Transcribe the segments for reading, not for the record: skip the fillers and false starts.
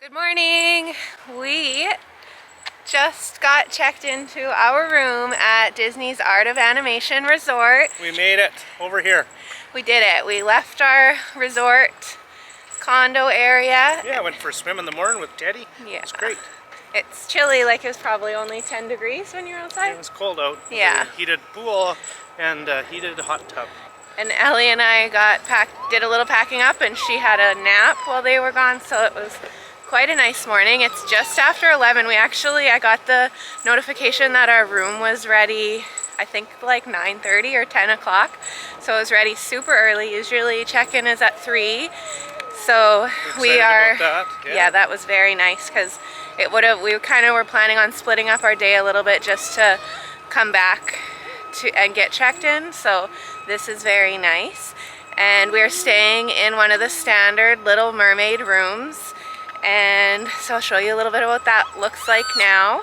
Good morning. We just got checked into our room at Disney's Art of Animation Resort. We made it over here. We did it. We left our resort condo area. Yeah, I went for a swim in the morning with Teddy. Yeah. It was great. It's chilly, like it was probably only 10 degrees when you were outside. It was cold out. Yeah. Heated pool and heated hot tub. And Ellie and I did a little packing up, and she had a nap while they were gone, so it was quite a nice morning. It's just after 11. I got the notification that our room was ready, I think like 9:30 or 10 o'clock. So it was ready super early. Usually check-in is at 3. So we are, about that. yeah, that was very nice because we kind of were planning on splitting up our day a little bit just to come back and get checked in. So this is very nice. And we're staying in one of the standard Little Mermaid rooms. And so I'll show you a little bit of what that looks like now.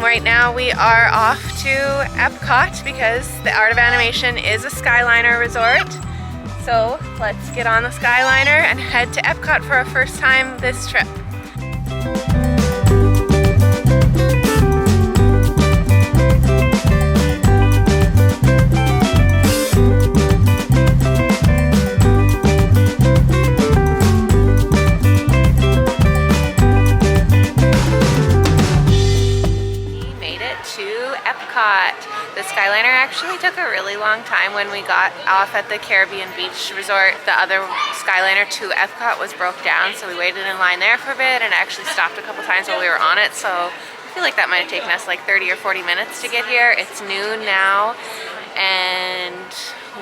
Right now we are off to EPCOT because the Art of Animation is a Skyliner resort. So let's get on the Skyliner and head to EPCOT for our first time this trip. The Skyliner actually took a really long time when we got off at the Caribbean Beach Resort. The other Skyliner to EPCOT was broke down, so we waited in line there for a bit and actually stopped a couple times while we were on it. So I feel like that might have taken us like 30 or 40 minutes to get here. It's noon now, and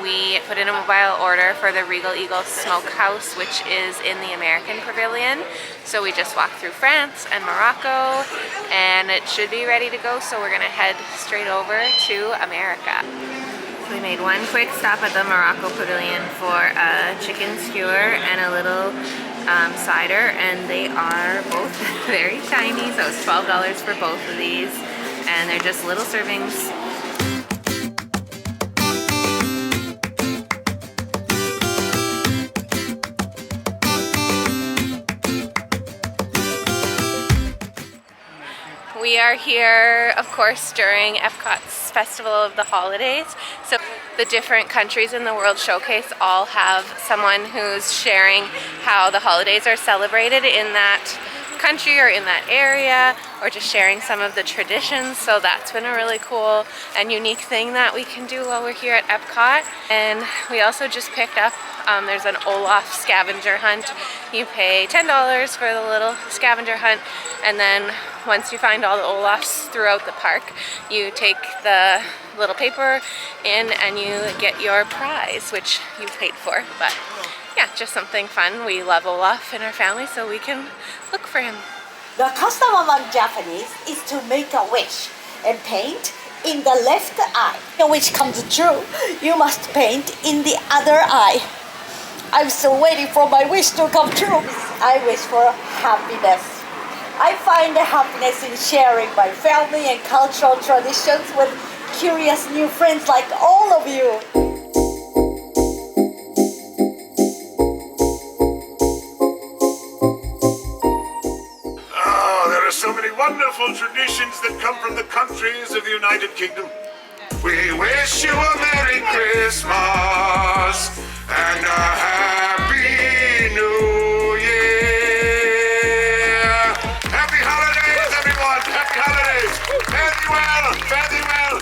we put in a mobile order for the Regal Eagle Smokehouse, which is in the American Pavilion. So we just walked through France and Morocco, and it should be ready to go. So we're gonna head straight over to America. We made one quick stop at the Morocco Pavilion for a chicken skewer and a little cider, and they are both very tiny. So it's $12 for both of these, and they're just little servings. We are here, of course, during EPCOT's Festival of the Holidays. So the different countries in the World Showcase all have someone who's sharing how the holidays are celebrated in that country or in that area, or just sharing some of the traditions. So that's been a really cool and unique thing that we can do while we're here at EPCOT. And we also just picked up, there's an Olaf scavenger hunt. You pay $10 for the little scavenger hunt, and then once you find all the Olafs throughout the park, you take the little paper in and you get your prize, which you paid for. But yeah, just something fun. We love Olaf in our family, so we can look for him. The custom among Japanese is to make a wish and paint in the left eye. The wish comes true, you must paint in the other eye. I'm still waiting for my wish to come true. I wish for happiness. I find the happiness in sharing my family and cultural traditions with curious new friends like all of you. There are so many wonderful traditions that come from the countries of the United Kingdom. We wish you a Merry Christmas and a Happy New Year. Happy holidays, everyone! Happy holidays! Fare thee well! Fare thee well!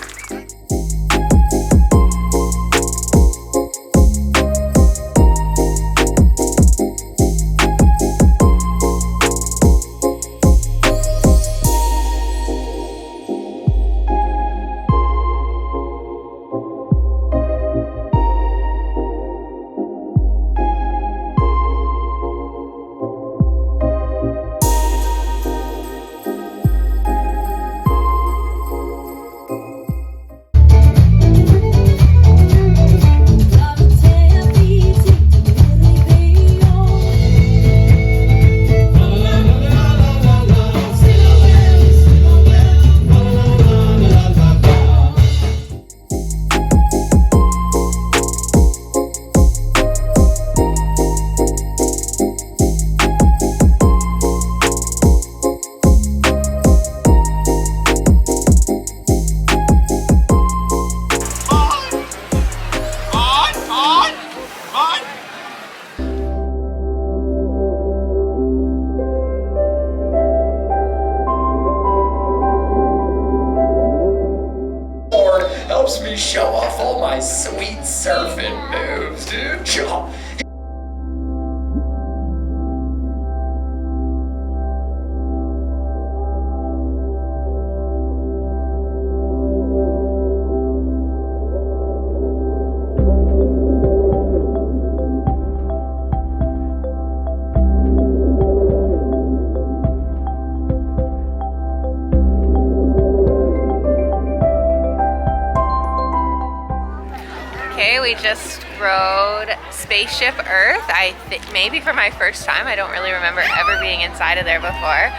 we just rode Spaceship Earth. Maybe for my first time. I don't really remember ever being inside of there before.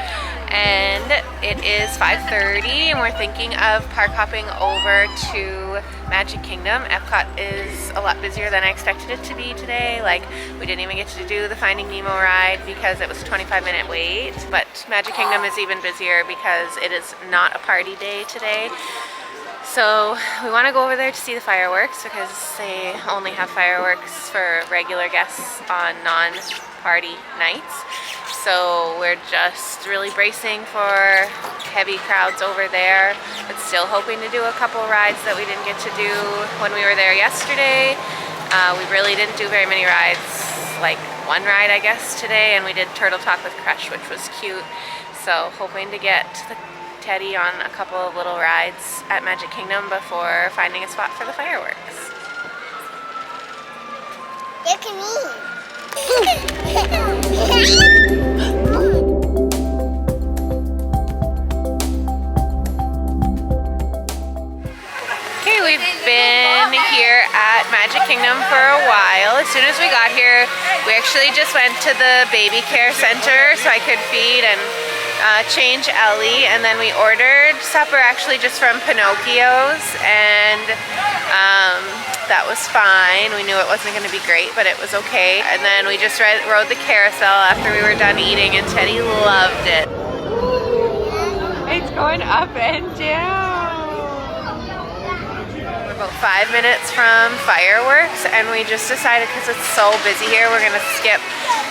And it is 5:30 and we're thinking of park hopping over to Magic Kingdom. EPCOT is a lot busier than I expected it to be today. Like, we didn't even get to do the Finding Nemo ride because it was a 25-minute wait. But Magic Kingdom is even busier because it is not a party day today. So we want to go over there to see the fireworks because they only have fireworks for regular guests on non-party nights. So we're just really bracing for heavy crowds over there, but still hoping to do a couple rides that we didn't get to do when we were there yesterday. We really didn't do very many rides, like one ride I guess today, and we did Turtle Talk with Crush, which was cute. So hoping to get Teddy on a couple of little rides at Magic Kingdom before finding a spot for the fireworks. Look at me. Okay, we've been here at Magic Kingdom for a while. As soon as we got here, we actually just went to the baby care center so I could feed and change Ellie, and then we ordered supper actually just from Pinocchio's, and that was fine. We knew it wasn't going to be great, but it was okay. And then we just rode the carousel after we were done eating, and Teddy loved it. It's going up and down. We're about 5 minutes from fireworks, and we just decided because it's so busy here, we're going to skip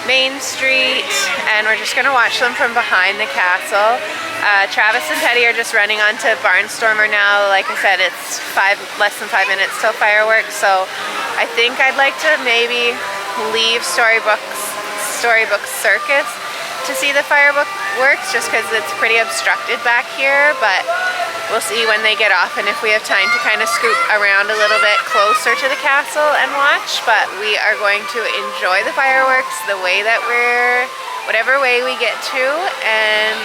Main Street and we're just going to watch them from behind the castle. Travis and Teddy are just running onto Barnstormer now. Like I said, it's less than 5 minutes till fireworks, so I think I'd like to maybe leave Storybook Circus to see the fireworks just because it's pretty obstructed back here, but we'll see when they get off and if we have time to kind of scoot around a little bit closer to the castle and watch. But we are going to enjoy the fireworks the way that whatever way we get to, and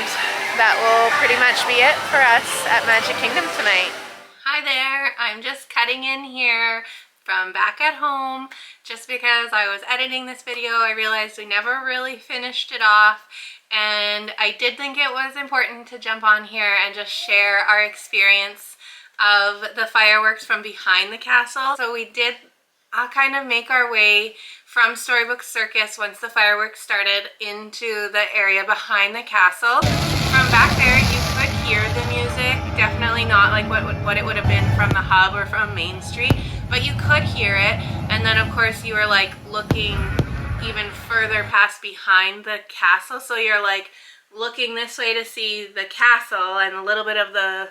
that will pretty much be it for us at Magic Kingdom tonight. Hi there, I'm just cutting in here from back at home just because I was editing this video. I realized we never really finished it off, and I did think it was important to jump on here and just share our experience of the fireworks from behind the castle. So we did kind of make our way from Storybook Circus once the fireworks started into the area behind the castle. From back there you could hear the music, definitely not like what it would have been from the hub or from Main Street, but you could hear it. And then of course you were like looking even further past behind the castle, so you're like looking this way to see the castle and a little bit of the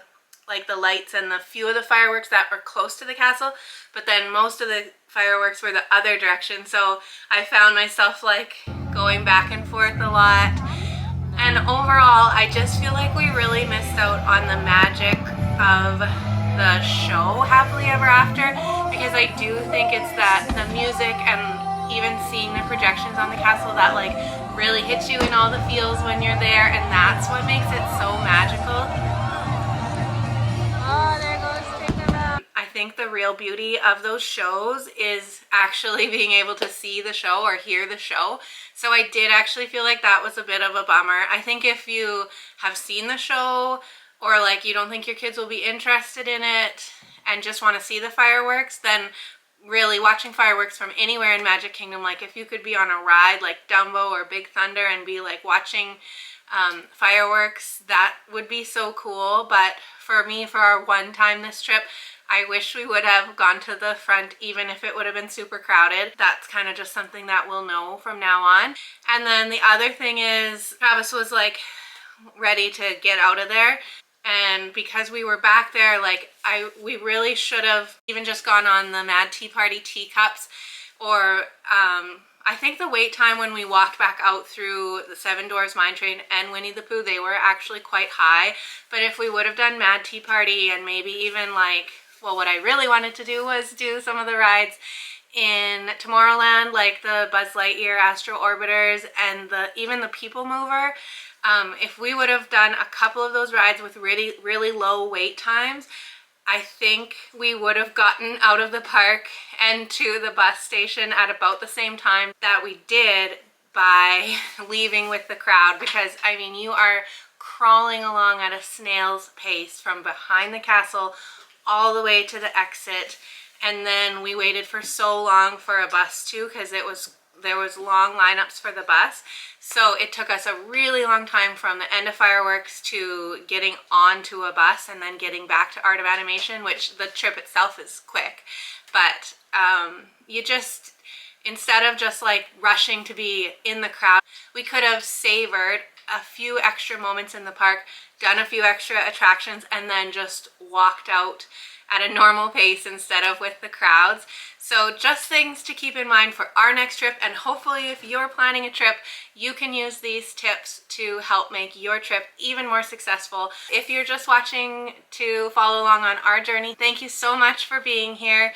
lights and the few of the fireworks that were close to the castle, but then most of the fireworks were the other direction. So I found myself like going back and forth a lot, and overall I just feel like we really missed out on the magic of the show Happily Ever After, because I do think it's that the music and even seeing the projections on the castle that like really hits you in all the feels when you're there, and that's what makes it so magical. Oh, there goes Tinkerbell. I think the real beauty of those shows is actually being able to see the show or hear the show. So I did actually feel like that was a bit of a bummer. I think if you have seen the show, or like you don't think your kids will be interested in it and just want to see the fireworks, then really watching fireworks from anywhere in Magic Kingdom, like if you could be on a ride like Dumbo or Big Thunder and be like watching fireworks, that would be so cool. But for me, for our one time this trip, I wish we would have gone to the front even if it would have been super crowded. That's kind of just something that we'll know from now on. And then the other thing is Travis was like ready to get out of there, and because we were back there, like we really should have even just gone on the Mad Tea Party teacups, or I think the wait time when we walked back out through the Seven Dwarfs Mine Train and Winnie the Pooh, they were actually quite high. But if we would have done Mad Tea Party and maybe even like, well, what I really wanted to do was do some of the rides in Tomorrowland, like the Buzz Lightyear Astro Orbiters and even the People Mover. If we would have done a couple of those rides with really low wait times, I think we would have gotten out of the park and to the bus station at about the same time that we did by leaving with the crowd, because I mean, you are crawling along at a snail's pace from behind the castle all the way to the exit. And then we waited for so long for a bus too, because there was long lineups for the bus. So it took us a really long time from the end of fireworks to getting onto a bus and then getting back to Art of Animation, which the trip itself is quick. But you just, instead of just like rushing to be in the crowd, we could have savored a few extra moments in the park, done a few extra attractions, and then just walked out at a normal pace instead of with the crowds. So just things to keep in mind for our next trip, and hopefully if you're planning a trip, you can use these tips to help make your trip even more successful. If you're just watching to follow along on our journey, thank you so much for being here.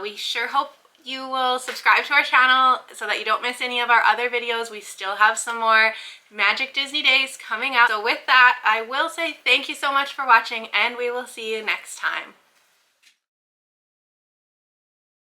We sure hope you will subscribe to our channel so that you don't miss any of our other videos. We still have some more Magic Disney Days coming out. So with that, I will say thank you so much for watching, and we will see you next time.